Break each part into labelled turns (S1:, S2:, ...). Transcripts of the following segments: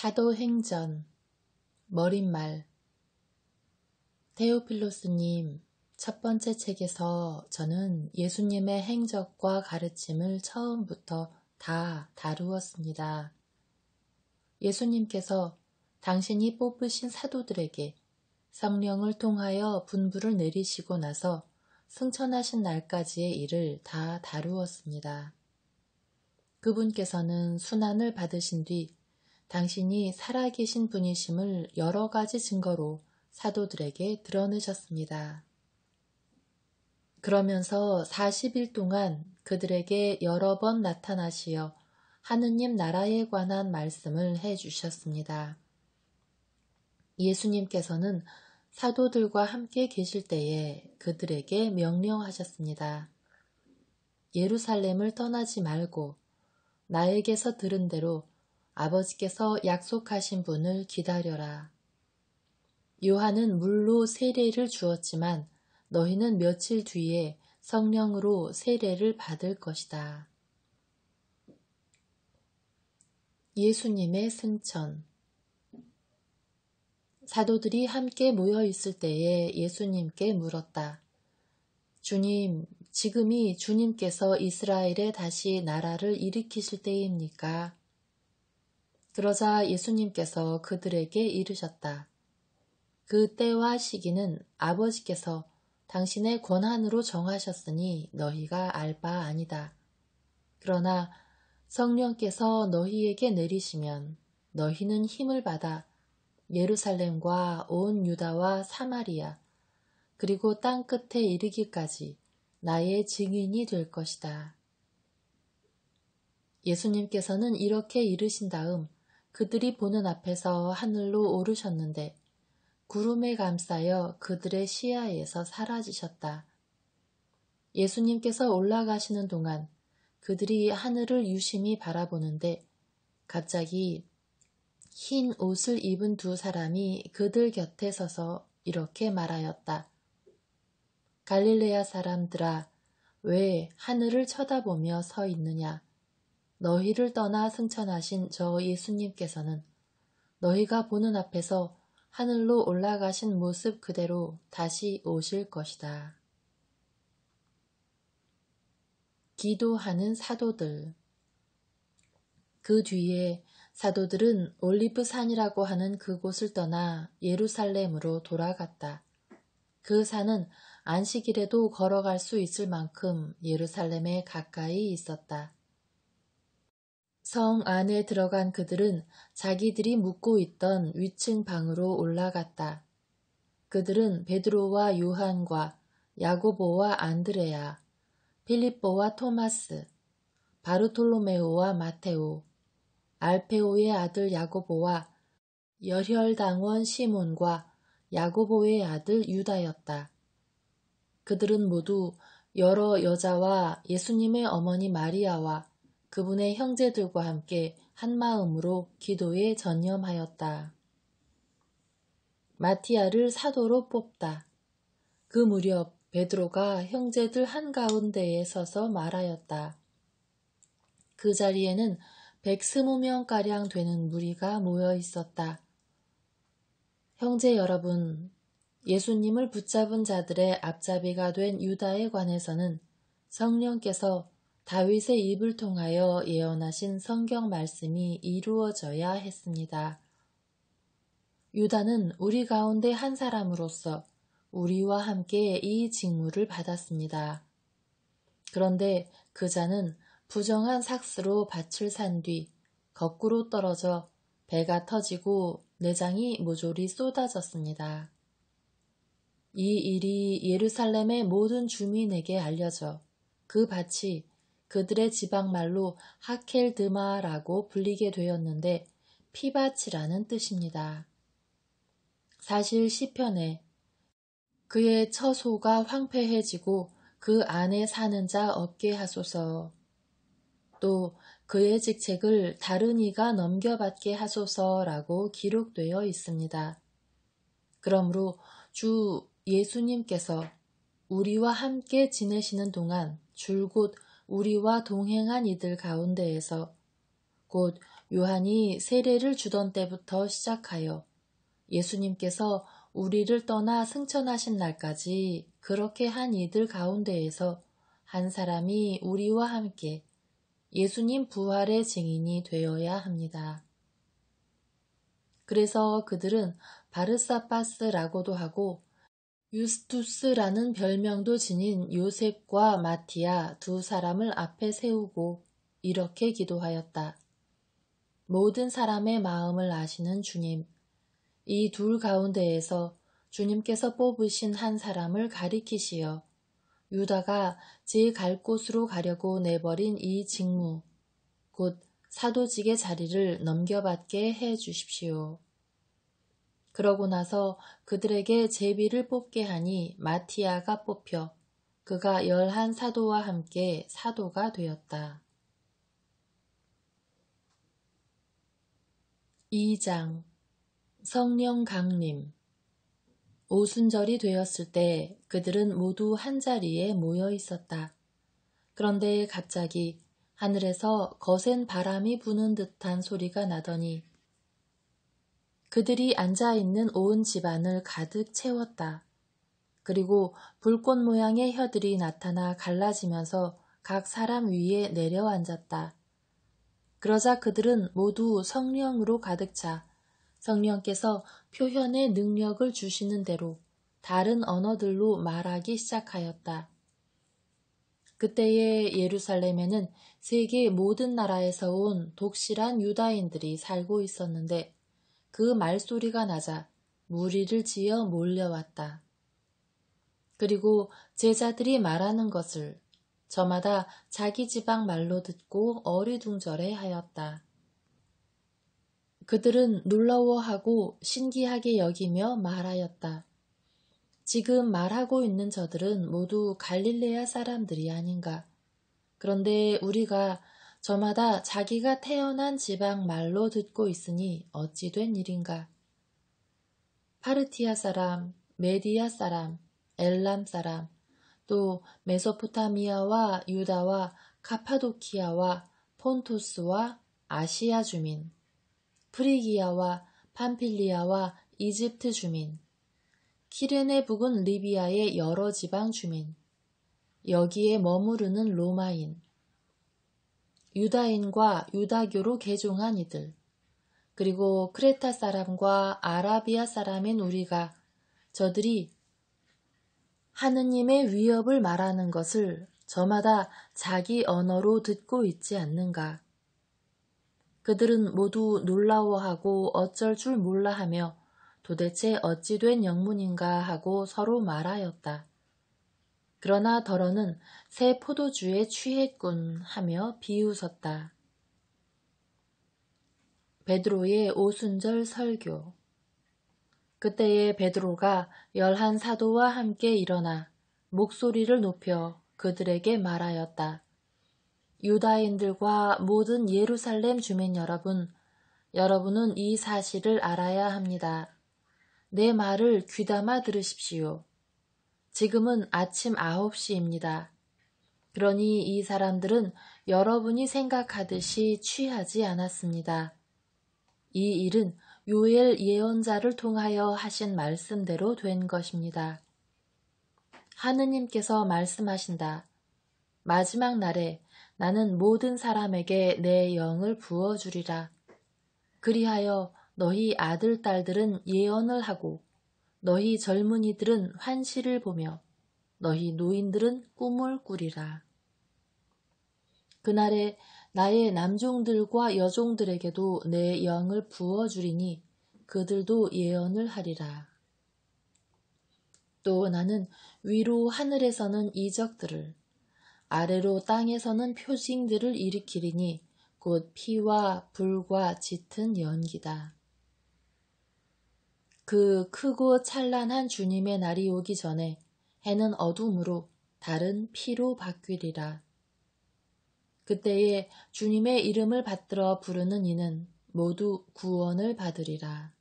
S1: 사도행전 머릿말. 테오필로스님, 첫 번째 책에서 저는 예수님의 행적과 가르침을 처음부터 다 다루었습니다. 예수님께서 당신이 뽑으신 사도들에게 성령을 통하여 분부를 내리시고 나서 승천하신 날까지의 일을 다 다루었습니다. 그분께서는 순환을 받으신 뒤 당신이 살아계신 분이심을 여러 가지 증거로 사도들에게 드러내셨습니다. 그러면서 40일 동안 그들에게 여러 번 나타나시어 하느님 나라에 관한 말씀을 해주셨습니다. 예수님께서는 사도들과 함께 계실 때에 그들에게 명령하셨습니다. 예루살렘을 떠나지 말고 나에게서 들은 대로 아버지께서 약속하신 분을 기다려라. 요한은 물로 세례를 주었지만 너희는 며칠 뒤에 성령으로 세례를 받을 것이다. 예수님의 승천. 사도들이 함께 모여 있을 때에 예수님께 물었다. 주님, 지금이 주님께서 이스라엘에 다시 나라를 일으키실 때입니까? 그러자 예수님께서 그들에게 이르셨다. 그 때와 시기는 아버지께서 당신의 권한으로 정하셨으니 너희가 알 바 아니다. 그러나 성령께서 너희에게 내리시면 너희는 힘을 받아 예루살렘과 온 유다와 사마리아 그리고 땅 끝에 이르기까지 나의 증인이 될 것이다. 예수님께서는 이렇게 이르신 다음 그들이 보는 앞에서 하늘로 오르셨는데 구름에 감싸여 그들의 시야에서 사라지셨다. 예수님께서 올라가시는 동안 그들이 하늘을 유심히 바라보는데 갑자기 흰 옷을 입은 두 사람이 그들 곁에 서서 이렇게 말하였다. 갈릴레아 사람들아, 왜 하늘을 쳐다보며 서 있느냐? 너희를 떠나 승천하신 저 예수님께서는 너희가 보는 앞에서 하늘로 올라가신 모습 그대로 다시 오실 것이다. 기도하는 사도들. 그 뒤에 사도들은 올리브 산이라고 하는 그곳을 떠나 예루살렘으로 돌아갔다. 그 산은 안식일에도 걸어갈 수 있을 만큼 예루살렘에 가까이 있었다. 성 안에 들어간 그들은 자기들이 묵고 있던 위층 방으로 올라갔다. 그들은 베드로와 요한과 야고보와 안드레아, 필립보와 토마스, 바르톨로메오와 마테오, 알페오의 아들 야고보와 열혈당원 시몬과 야고보의 아들 유다였다. 그들은 모두 여러 여자와 예수님의 어머니 마리아와 그분의 형제들과 함께 한마음으로 기도에 전념하였다. 마티아를 사도로 뽑다. 그 무렵 베드로가 형제들 한가운데에 서서 말하였다. 그 자리에는 120명가량 되는 무리가 모여 있었다. 형제 여러분, 예수님을 붙잡은 자들의 앞잡이가 된 유다에 관해서는 성령께서 다윗의 입을 통하여 예언하신 성경 말씀이 이루어져야 했습니다. 유다는 우리 가운데 한 사람으로서 우리와 함께 이 직무를 받았습니다. 그런데 그 자는 부정한 삭스로 밭을 산 뒤 거꾸로 떨어져 배가 터지고 내장이 모조리 쏟아졌습니다. 이 일이 예루살렘의 모든 주민에게 알려져 그 밭이 그들의 지방말로 하켈드마라고 불리게 되었는데 피밭이라는 뜻입니다. 사실 시편에 그의 처소가 황폐해지고 그 안에 사는 자 없게 하소서, 또 그의 직책을 다른 이가 넘겨받게 하소서라고 기록되어 있습니다. 그러므로 주 예수님께서 우리와 함께 지내시는 동안 줄곧 우리와 동행한 이들 가운데에서 곧 요한이 세례를 주던 때부터 시작하여 예수님께서 우리를 떠나 승천하신 날까지 그렇게 한 이들 가운데에서 한 사람이 우리와 함께 예수님 부활의 증인이 되어야 합니다. 그래서 그들은 바르사바스라고도 하고 유스투스라는 별명도 지닌 요셉과 마티아 두 사람을 앞에 세우고 이렇게 기도하였다. 모든 사람의 마음을 아시는 주님, 이 둘 가운데에서 주님께서 뽑으신 한 사람을 가리키시어 유다가 제 갈 곳으로 가려고 내버린 이 직무, 곧 사도직의 자리를 넘겨받게 해 주십시오. 그러고 나서 그들에게 제비를 뽑게 하니 마티아가 뽑혀 그가 11 사도와 함께 사도가 되었다. 2장 성령 강림. 오순절이 되었을 때 그들은 모두 한자리에 모여 있었다. 그런데 갑자기 하늘에서 거센 바람이 부는 듯한 소리가 나더니 그들이 앉아있는 온 집안을 가득 채웠다. 그리고 불꽃 모양의 혀들이 나타나 갈라지면서 각 사람 위에 내려앉았다. 그러자 그들은 모두 성령으로 가득 차 성령께서 표현의 능력을 주시는 대로 다른 언어들로 말하기 시작하였다. 그때의 예루살렘에는 세계 모든 나라에서 온 독실한 유다인들이 살고 있었는데 그 말소리가 나자 무리를 지어 몰려왔다. 그리고 제자들이 말하는 것을 저마다 자기 지방 말로 듣고 어리둥절해 하였다. 그들은 놀라워하고 신기하게 여기며 말하였다. 지금 말하고 있는 저들은 모두 갈릴레아 사람들이 아닌가. 그런데 우리가 저마다 자기가 태어난 지방 말로 듣고 있으니 어찌 된 일인가. 파르티아 사람, 메디아 사람, 엘람 사람, 또 메소포타미아와 유다와 카파도키아와 폰토스와 아시아 주민, 프리기아와 팜필리아와 이집트 주민, 키레네 북은 리비아의 여러 지방 주민, 여기에 머무르는 로마인, 유다인과 유다교로 개종한 이들, 그리고 크레타 사람과 아라비아 사람인 우리가 저들이 하느님의 위협을 말하는 것을 저마다 자기 언어로 듣고 있지 않는가. 그들은 모두 놀라워하고 어쩔 줄 몰라 하며 도대체 어찌 된 영문인가 하고 서로 말하였다. 그러나 더러는 새 포도주에 취했군 하며 비웃었다. 베드로의 오순절 설교. 그때에 베드로가 11 사도와 함께 일어나 목소리를 높여 그들에게 말하였다. 유다인들과 모든 예루살렘 주민 여러분, 여러분은 이 사실을 알아야 합니다. 내 말을 귀담아 들으십시오. 지금은 아침 9시입니다. 그러니 이 사람들은 여러분이 생각하듯이 취하지 않았습니다. 이 일은 요엘 예언자를 통하여 하신 말씀대로 된 것입니다. 하느님께서 말씀하신다. 마지막 날에 나는 모든 사람에게 내 영을 부어주리라. 그리하여 너희 아들, 딸들은 예언을 하고 너희 젊은이들은 환시를 보며 너희 노인들은 꿈을 꾸리라. 그날에 나의 남종들과 여종들에게도 내 영을 부어주리니 그들도 예언을 하리라. 또 나는 위로 하늘에서는 이적들을 아래로 땅에서는 표징들을 일으키리니 곧 피와 불과 짙은 연기다. 그 크고 찬란한 주님의 날이 오기 전에 해는 어둠으로 달은 피로 바뀌리라. 그때에 주님의 이름을 받들어 부르는 이는 모두 구원을 받으리라.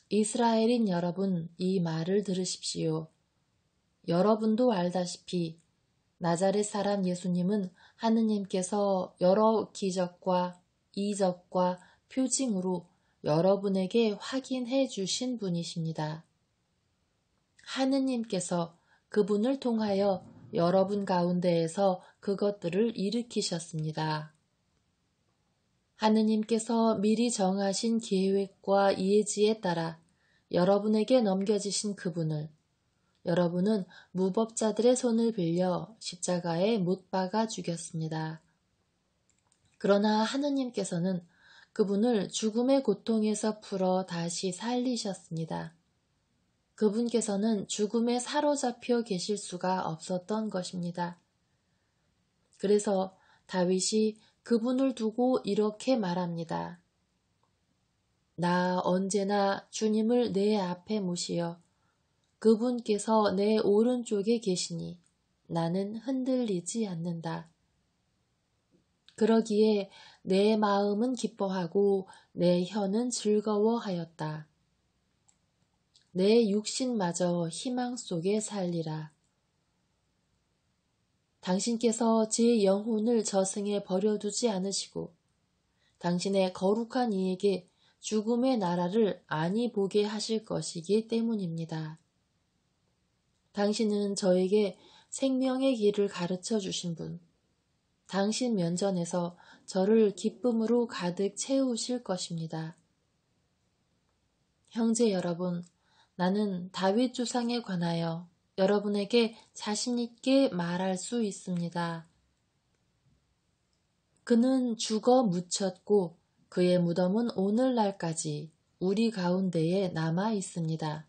S1: 이스라엘인 여러분, 이 말을 들으십시오. 여러분도 알다시피 나자렛 사람 예수님은 하느님께서 여러 기적과 이적과 표징으로 여러분에게 확인해 주신 분이십니다. 하느님께서 그분을 통하여 여러분 가운데에서 그것들을 일으키셨습니다. 하느님께서 미리 정하신 계획과 예지에 따라 여러분에게 넘겨지신 그분을 여러분은 무법자들의 손을 빌려 십자가에 못 박아 죽였습니다. 그러나 하느님께서는 그분을 죽음의 고통에서 풀어 다시 살리셨습니다. 그분께서는 죽음에 사로잡혀 계실 수가 없었던 것입니다. 그래서 다윗이 그분을 두고 이렇게 말합니다. 나 언제나 주님을 내 앞에 모시어 그분께서 내 오른쪽에 계시니 나는 흔들리지 않는다. 그러기에 내 마음은 기뻐하고 내 혀는 즐거워하였다. 내 육신마저 희망 속에 살리라. 당신께서 제 영혼을 저승에 버려두지 않으시고 당신의 거룩한 이에게 죽음의 나라를 아니 보게 하실 것이기 때문입니다. 당신은 저에게 생명의 길을 가르쳐 주신 분, 당신 면전에서 저를 기쁨으로 가득 채우실 것입니다. 형제 여러분, 나는 다윗 조상에 관하여 여러분에게 자신 있게 말할 수 있습니다. 그는 죽어 묻혔고 그의 무덤은 오늘날까지 우리 가운데에 남아 있습니다.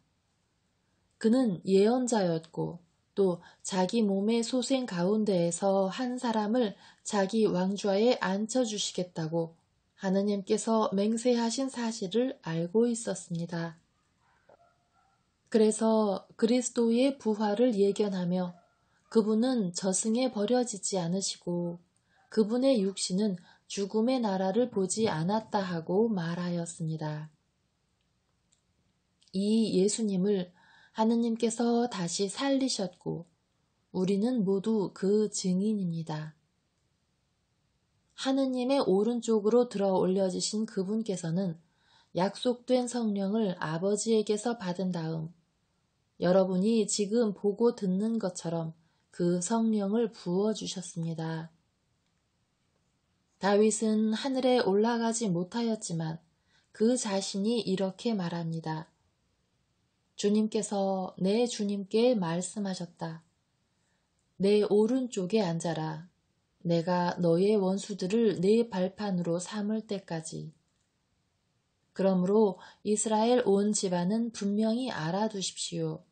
S1: 그는 예언자였고 또 자기 몸의 소생 가운데에서 한 사람을 자기 왕좌에 앉혀주시겠다고 하느님께서 맹세하신 사실을 알고 있었습니다. 그래서 그리스도의 부활을 예견하며 그분은 저승에 버려지지 않으시고 그분의 육신은 죽음의 나라를 보지 않았다 하고 말하였습니다. 이 예수님을 하느님께서 다시 살리셨고 우리는 모두 그 증인입니다. 하느님의 오른쪽으로 들어 올려지신 그분께서는 약속된 성령을 아버지에게서 받은 다음 여러분이 지금 보고 듣는 것처럼 그 성령을 부어주셨습니다. 다윗은 하늘에 올라가지 못하였지만 그 자신이 이렇게 말합니다. 주님께서 내 주님께 말씀하셨다. 내 오른쪽에 앉아라. 내가 너의 원수들을 내 발판으로 삼을 때까지. 그러므로 이스라엘 온 집안은 분명히 알아두십시오.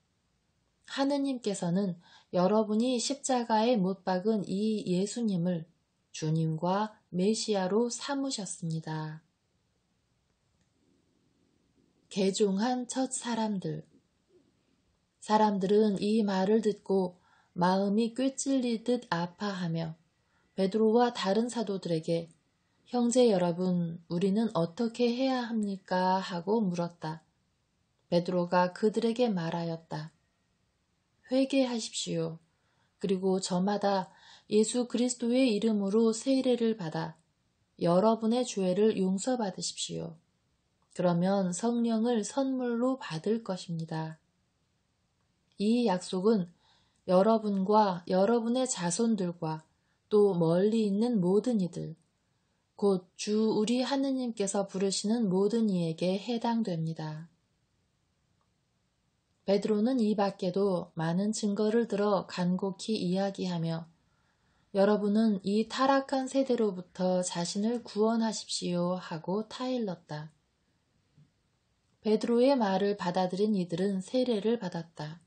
S1: 하느님께서는 여러분이 십자가에 못 박은 이 예수님을 주님과 메시아로 삼으셨습니다. 개종한 첫 사람들. 사람들은 이 말을 듣고 마음이 꿰찔리듯 아파하며 베드로와 다른 사도들에게 형제 여러분, 우리는 어떻게 해야 합니까? 하고 물었다. 베드로가 그들에게 말하였다. 회개하십시오. 그리고 저마다 예수 그리스도의 이름으로 세례를 받아 여러분의 죄를 용서받으십시오. 그러면 성령을 선물로 받을 것입니다. 이 약속은 여러분과 여러분의 자손들과 또 멀리 있는 모든 이들, 곧 주 우리 하느님께서 부르시는 모든 이에게 해당됩니다. 베드로는 이 밖에도 많은 증거를 들어 간곡히 이야기하며 여러분은 이 타락한 세대로부터 자신을 구원하십시오 하고 타일렀다. 베드로의 말을 받아들인 이들은 세례를 받았다.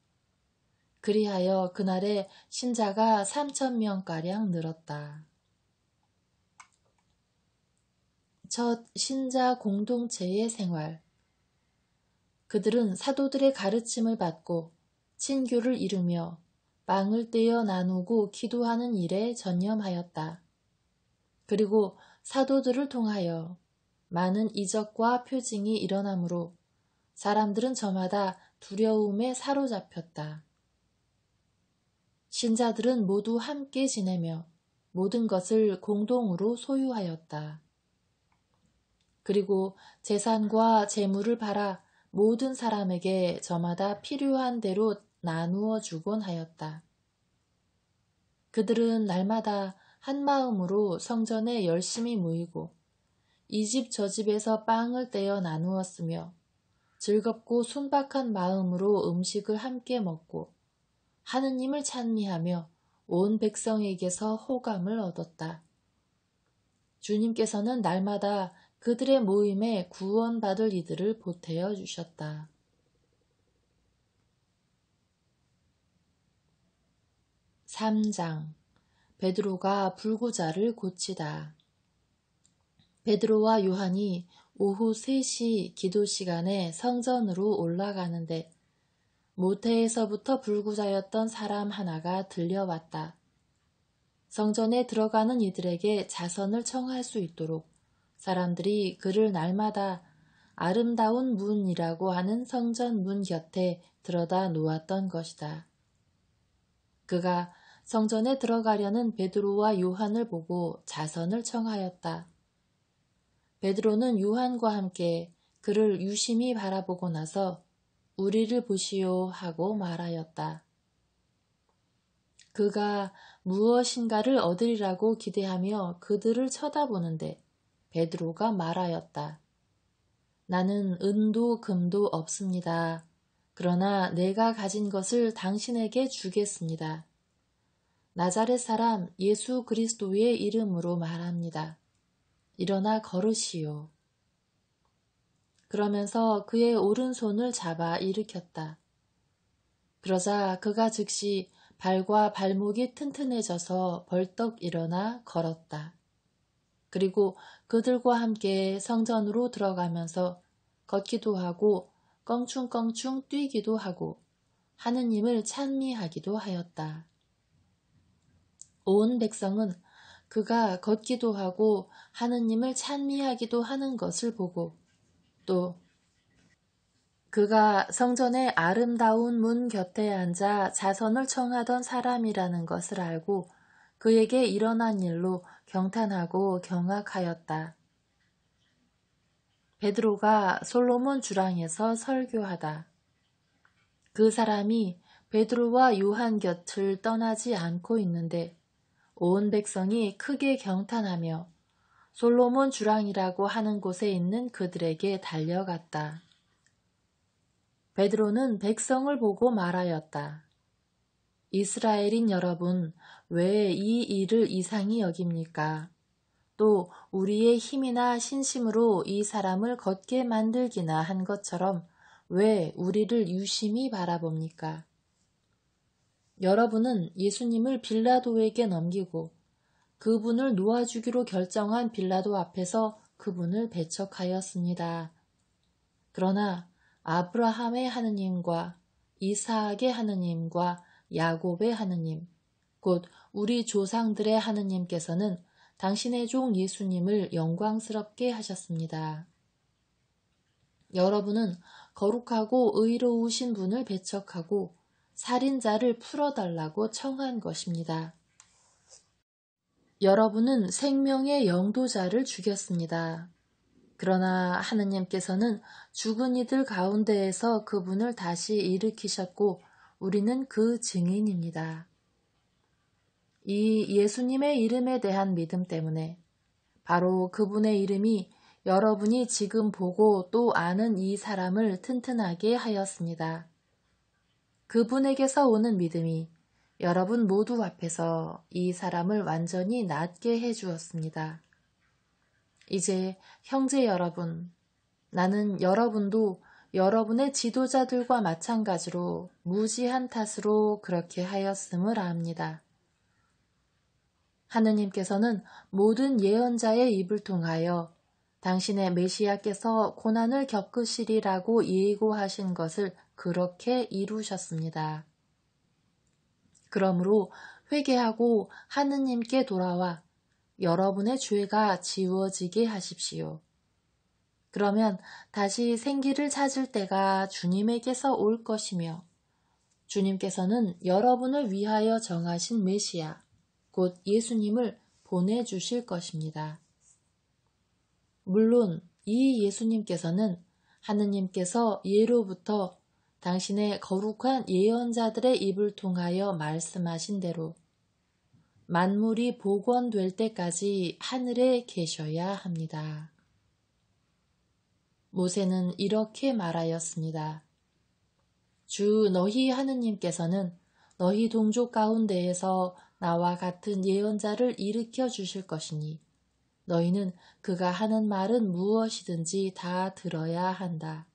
S1: 그리하여 그날에 신자가 3,000명가량 늘었다. 첫 신자 공동체의 생활. 그들은 사도들의 가르침을 받고 친교를 이루며 빵을 떼어 나누고 기도하는 일에 전념하였다. 그리고 사도들을 통하여 많은 이적과 표징이 일어나므로 사람들은 저마다 두려움에 사로잡혔다. 신자들은 모두 함께 지내며 모든 것을 공동으로 소유하였다. 그리고 재산과 재물을 팔아 모든 사람에게 저마다 필요한 대로 나누어 주곤 하였다. 그들은 날마다 한 마음으로 성전에 열심히 모이고 이 집 저 집에서 빵을 떼어 나누었으며 즐겁고 순박한 마음으로 음식을 함께 먹고 하느님을 찬미하며 온 백성에게서 호감을 얻었다. 주님께서는 날마다 그들의 모임에 구원받을 이들을 보태어 주셨다. 3장 베드로가 불구자를 고치다. 베드로와 요한이 오후 3시 기도 시간에 성전으로 올라가는데 모태에서부터 불구자였던 사람 하나가 들려왔다. 성전에 들어가는 이들에게 자선을 청할 수 있도록 사람들이 그를 날마다 아름다운 문이라고 하는 성전 문 곁에 들어다 놓았던 것이다. 그가 성전에 들어가려는 베드로와 요한을 보고 자선을 청하였다. 베드로는 요한과 함께 그를 유심히 바라보고 나서 우리를 보시오 하고 말하였다. 그가 무엇인가를 얻으리라고 기대하며 그들을 쳐다보는데 베드로가 말하였다. 나는 은도 금도 없습니다. 그러나 내가 가진 것을 당신에게 주겠습니다. 나자렛 사람 예수 그리스도의 이름으로 말합니다. 일어나 걸으시오. 그러면서 그의 오른손을 잡아 일으켰다. 그러자 그가 즉시 발과 발목이 튼튼해져서 벌떡 일어나 걸었다. 그리고 그들과 함께 성전으로 들어가면서 걷기도 하고 껑충껑충 뛰기도 하고 하느님을 찬미하기도 하였다. 온 백성은 그가 걷기도 하고 하느님을 찬미하기도 하는 것을 보고 또 그가 성전의 아름다운 문 곁에 앉아 자선을 청하던 사람이라는 것을 알고 그에게 일어난 일로 경탄하고 경악하였다. 베드로가 솔로몬 주랑에서 설교하다. 그 사람이 베드로와 요한 곁을 떠나지 않고 있는데 온 백성이 크게 경탄하며 솔로몬 주랑이라고 하는 곳에 있는 그들에게 달려갔다. 베드로는 백성을 보고 말하였다. 이스라엘인 여러분, 왜 이 일을 이상히 여깁니까? 또 우리의 힘이나 신심으로 이 사람을 걷게 만들기나 한 것처럼 왜 우리를 유심히 바라봅니까? 여러분은 예수님을 빌라도에게 넘기고 그분을 놓아주기로 결정한 빌라도 앞에서 그분을 배척하였습니다. 그러나 아브라함의 하느님과 이삭의 하느님과 야곱의 하느님, 곧 우리 조상들의 하느님께서는 당신의 종 예수님을 영광스럽게 하셨습니다. 여러분은 거룩하고 의로우신 분을 배척하고 살인자를 풀어달라고 청한 것입니다. 여러분은 생명의 영도자를 죽였습니다. 그러나 하느님께서는 죽은 이들 가운데에서 그분을 다시 일으키셨고 우리는 그 증인입니다. 이 예수님의 이름에 대한 믿음 때문에 바로 그분의 이름이 여러분이 지금 보고 또 아는 이 사람을 튼튼하게 하였습니다. 그분에게서 오는 믿음이 여러분 모두 앞에서 이 사람을 완전히 낫게 해주었습니다. 이제 형제 여러분, 나는 여러분도 여러분의 지도자들과 마찬가지로 무지한 탓으로 그렇게 하였음을 압니다. 하느님께서는 모든 예언자의 입을 통하여 당신의 메시아께서 고난을 겪으시리라고 예고하신 것을 그렇게 이루셨습니다. 그러므로 회개하고 하느님께 돌아와 여러분의 죄가 지워지게 하십시오. 그러면 다시 생기를 찾을 때가 주님에게서 올 것이며 주님께서는 여러분을 위하여 정하신 메시아, 곧 예수님을 보내주실 것입니다. 물론 이 예수님께서는 하느님께서 예로부터 당신의 거룩한 예언자들의 입을 통하여 말씀하신 대로 만물이 복원될 때까지 하늘에 계셔야 합니다. 모세는 이렇게 말하였습니다. 주 너희 하느님께서는 너희 동족 가운데에서 나와 같은 예언자를 일으켜 주실 것이니 너희는 그가 하는 말은 무엇이든지 다 들어야 한다.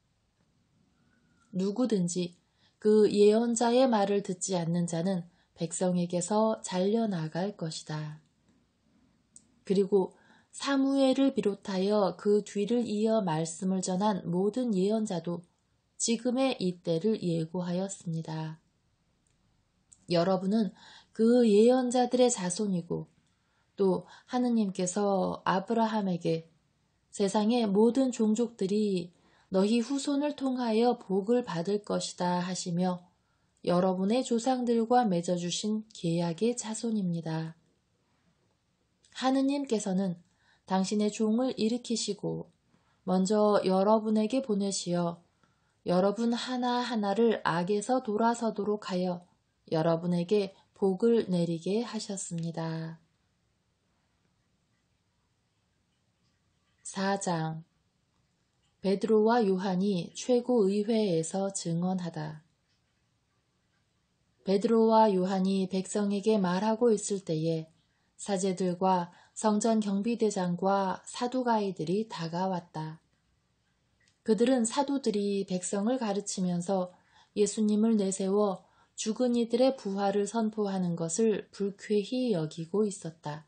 S1: 누구든지 그 예언자의 말을 듣지 않는 자는 백성에게서 잘려나갈 것이다. 그리고 사무엘을 비롯하여 그 뒤를 이어 말씀을 전한 모든 예언자도 지금의 이때를 예고하였습니다. 여러분은 그 예언자들의 자손이고 또 하느님께서 아브라함에게 세상의 모든 종족들이 너희 후손을 통하여 복을 받을 것이다 하시며 여러분의 조상들과 맺어주신 계약의 자손입니다. 하느님께서는 당신의 종을 일으키시고 먼저 여러분에게 보내시어 여러분 하나하나를 악에서 돌아서도록 하여 여러분에게 복을 내리게 하셨습니다. 4장 베드로와 요한이 최고의회에서 증언하다. 베드로와 요한이 백성에게 말하고 있을 때에 사제들과 성전 경비대장과 사두가이들이 다가왔다. 그들은 사도들이 백성을 가르치면서 예수님을 내세워 죽은 이들의 부활을 선포하는 것을 불쾌히 여기고 있었다.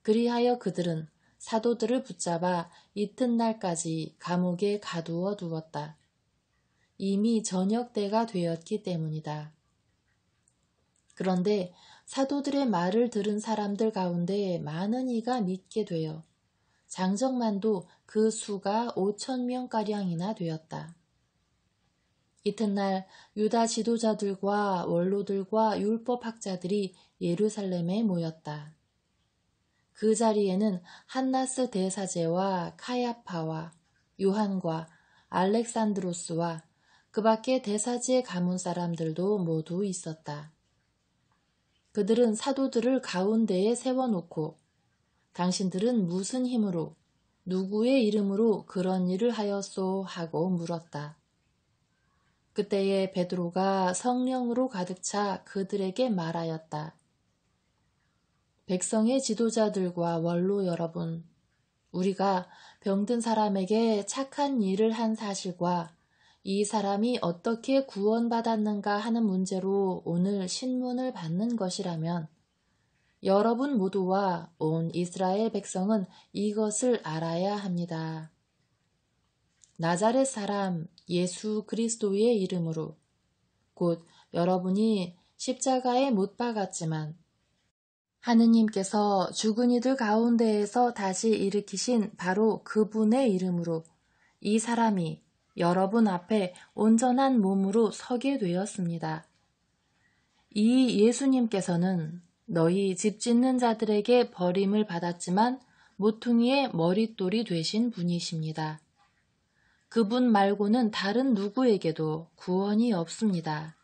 S1: 그리하여 그들은 사도들을 붙잡아 이튿날까지 감옥에 가두어 두었다. 이미 저녁 때가 되었기 때문이다. 그런데 사도들의 말을 들은 사람들 가운데 많은 이가 믿게 되어 장정만도 그 수가 5,000명가량이나 되었다. 이튿날 유다 지도자들과 원로들과 율법학자들이 예루살렘에 모였다. 그 자리에는 한나스 대사제와 카야파와 요한과 알렉산드로스와 그 밖에 대사제 가문 사람들도 모두 있었다. 그들은 사도들을 가운데에 세워놓고 당신들은 무슨 힘으로 누구의 이름으로 그런 일을 하였소 하고 물었다. 그때에 베드로가 성령으로 가득 차 그들에게 말하였다. 백성의 지도자들과 원로 여러분, 우리가 병든 사람에게 착한 일을 한 사실과 이 사람이 어떻게 구원받았는가 하는 문제로 오늘 신문을 받는 것이라면 여러분 모두와 온 이스라엘 백성은 이것을 알아야 합니다. 나자렛 사람 예수 그리스도의 이름으로 곧 여러분이 십자가에 못 박았지만 하느님께서 죽은 이들 가운데에서 다시 일으키신 바로 그분의 이름으로 이 사람이 여러분 앞에 온전한 몸으로 서게 되었습니다. 이 예수님께서는 너희 집 짓는 자들에게 버림을 받았지만 모퉁이의 머릿돌이 되신 분이십니다. 그분 말고는 다른 누구에게도 구원이 없습니다.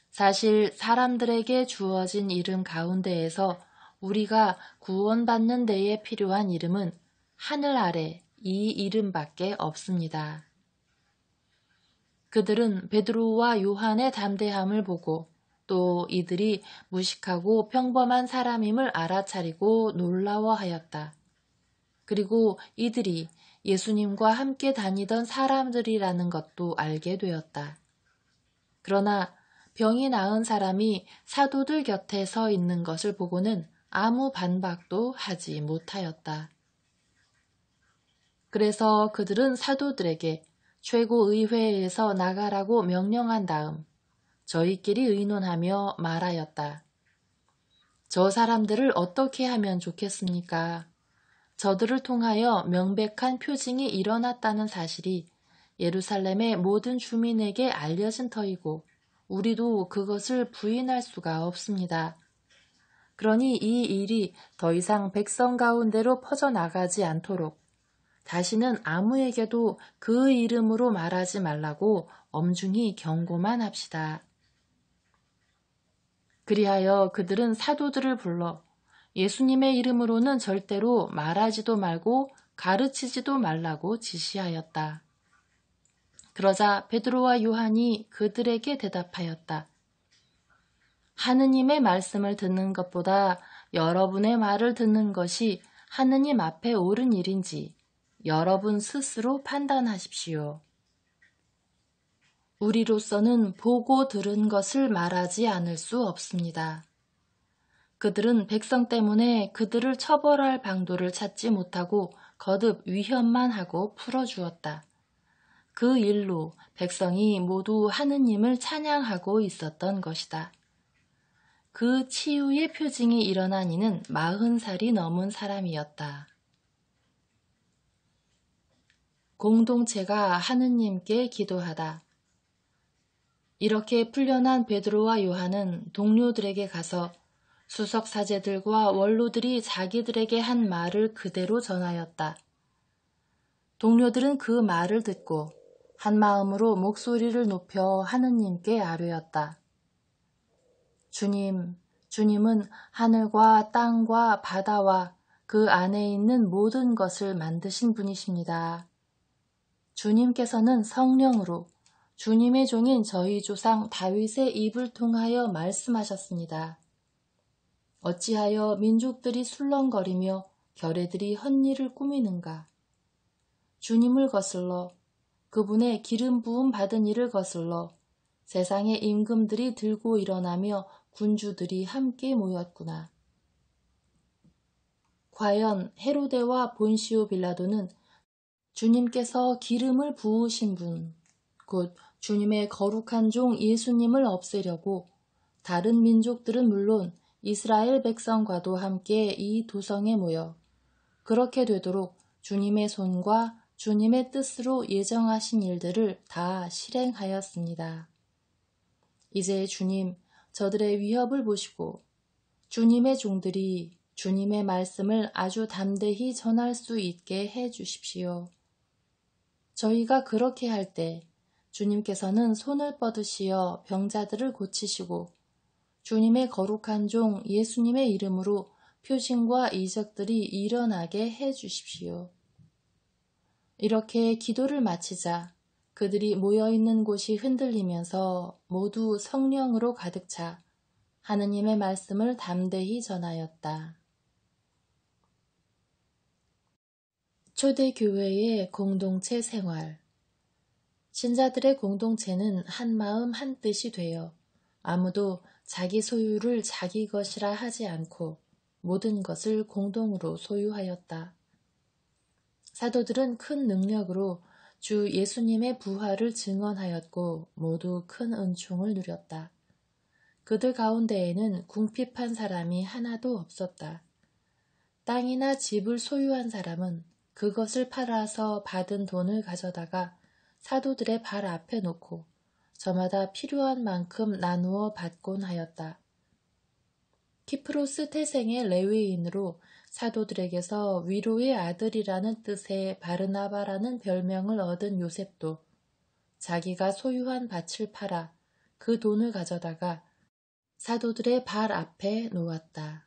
S1: 사실 사람들에게 주어진 이름 가운데에서 우리가 구원받는 데에 필요한 이름은 하늘 아래 이 이름밖에 없습니다. 그들은 베드로와 요한의 담대함을 보고 또 이들이 무식하고 평범한 사람임을 알아차리고 놀라워하였다. 그리고 이들이 예수님과 함께 다니던 사람들이라는 것도 알게 되었다. 그러나 병이 나은 사람이 사도들 곁에 서 있는 것을 보고는 아무 반박도 하지 못하였다. 그래서 그들은 사도들에게 최고의회에서 나가라고 명령한 다음 저희끼리 의논하며 말하였다. 저 사람들을 어떻게 하면 좋겠습니까? 저들을 통하여 명백한 표징이 일어났다는 사실이 예루살렘의 모든 주민에게 알려진 터이고 우리도 그것을 부인할 수가 없습니다. 그러니 이 일이 더 이상 백성 가운데로 퍼져나가지 않도록 다시는 아무에게도 그 이름으로 말하지 말라고 엄중히 경고만 합시다. 그리하여 그들은 사도들을 불러 예수님의 이름으로는 절대로 말하지도 말고 가르치지도 말라고 지시하였다. 그러자 베드로와 요한이 그들에게 대답하였다. 하느님의 말씀을 듣는 것보다 여러분의 말을 듣는 것이 하느님 앞에 옳은 일인지 여러분 스스로 판단하십시오. 우리로서는 보고 들은 것을 말하지 않을 수 없습니다. 그들은 백성 때문에 그들을 처벌할 방도를 찾지 못하고 거듭 위협만 하고 풀어주었다. 그 일로 백성이 모두 하느님을 찬양하고 있었던 것이다. 그 치유의 표징이 일어난 이는 40살이 넘은 사람이었다. 공동체가 하느님께 기도하다. 이렇게 풀려난 베드로와 요한은 동료들에게 가서 수석사제들과 원로들이 자기들에게 한 말을 그대로 전하였다. 동료들은 그 말을 듣고 한 마음으로 목소리를 높여 하느님께 아뢰었다. 주님, 주님은 하늘과 땅과 바다와 그 안에 있는 모든 것을 만드신 분이십니다. 주님께서는 성령으로 주님의 종인 저희 조상 다윗의 입을 통하여 말씀하셨습니다. 어찌하여 민족들이 술렁거리며 결의들이 헛일을 꾸미는가? 주님을 거슬러 그분의 기름 부음 받은 이를 거슬러 세상의 임금들이 들고 일어나며 군주들이 함께 모였구나. 과연 헤로데와 본시오 빌라도는 주님께서 기름을 부으신 분, 곧 주님의 거룩한 종 예수님을 없애려고 다른 민족들은 물론 이스라엘 백성과도 함께 이 도성에 모여 그렇게 되도록 주님의 손과 주님의 뜻으로 예정하신 일들을 다 실행하였습니다. 이제 주님, 저들의 위협을 보시고 주님의 종들이 주님의 말씀을 아주 담대히 전할 수 있게 해 주십시오. 저희가 그렇게 할 때 주님께서는 손을 뻗으시어 병자들을 고치시고 주님의 거룩한 종 예수님의 이름으로 표징과 이적들이 일어나게 해 주십시오. 이렇게 기도를 마치자 그들이 모여있는 곳이 흔들리면서 모두 성령으로 가득 차 하느님의 말씀을 담대히 전하였다. 초대교회의 공동체 생활. 신자들의 공동체는 한마음 한뜻이 되어 아무도 자기 소유를 자기 것이라 하지 않고 모든 것을 공동으로 소유하였다. 사도들은 큰 능력으로 주 예수님의 부활을 증언하였고 모두 큰 은총을 누렸다. 그들 가운데에는 궁핍한 사람이 하나도 없었다. 땅이나 집을 소유한 사람은 그것을 팔아서 받은 돈을 가져다가 사도들의 발 앞에 놓고 저마다 필요한 만큼 나누어 받곤 하였다. 키프로스 태생의 레위인으로 사도들에게서 위로의 아들이라는 뜻의 바르나바라는 별명을 얻은 요셉도 자기가 소유한 밭을 팔아 그 돈을 가져다가 사도들의 발 앞에 놓았다.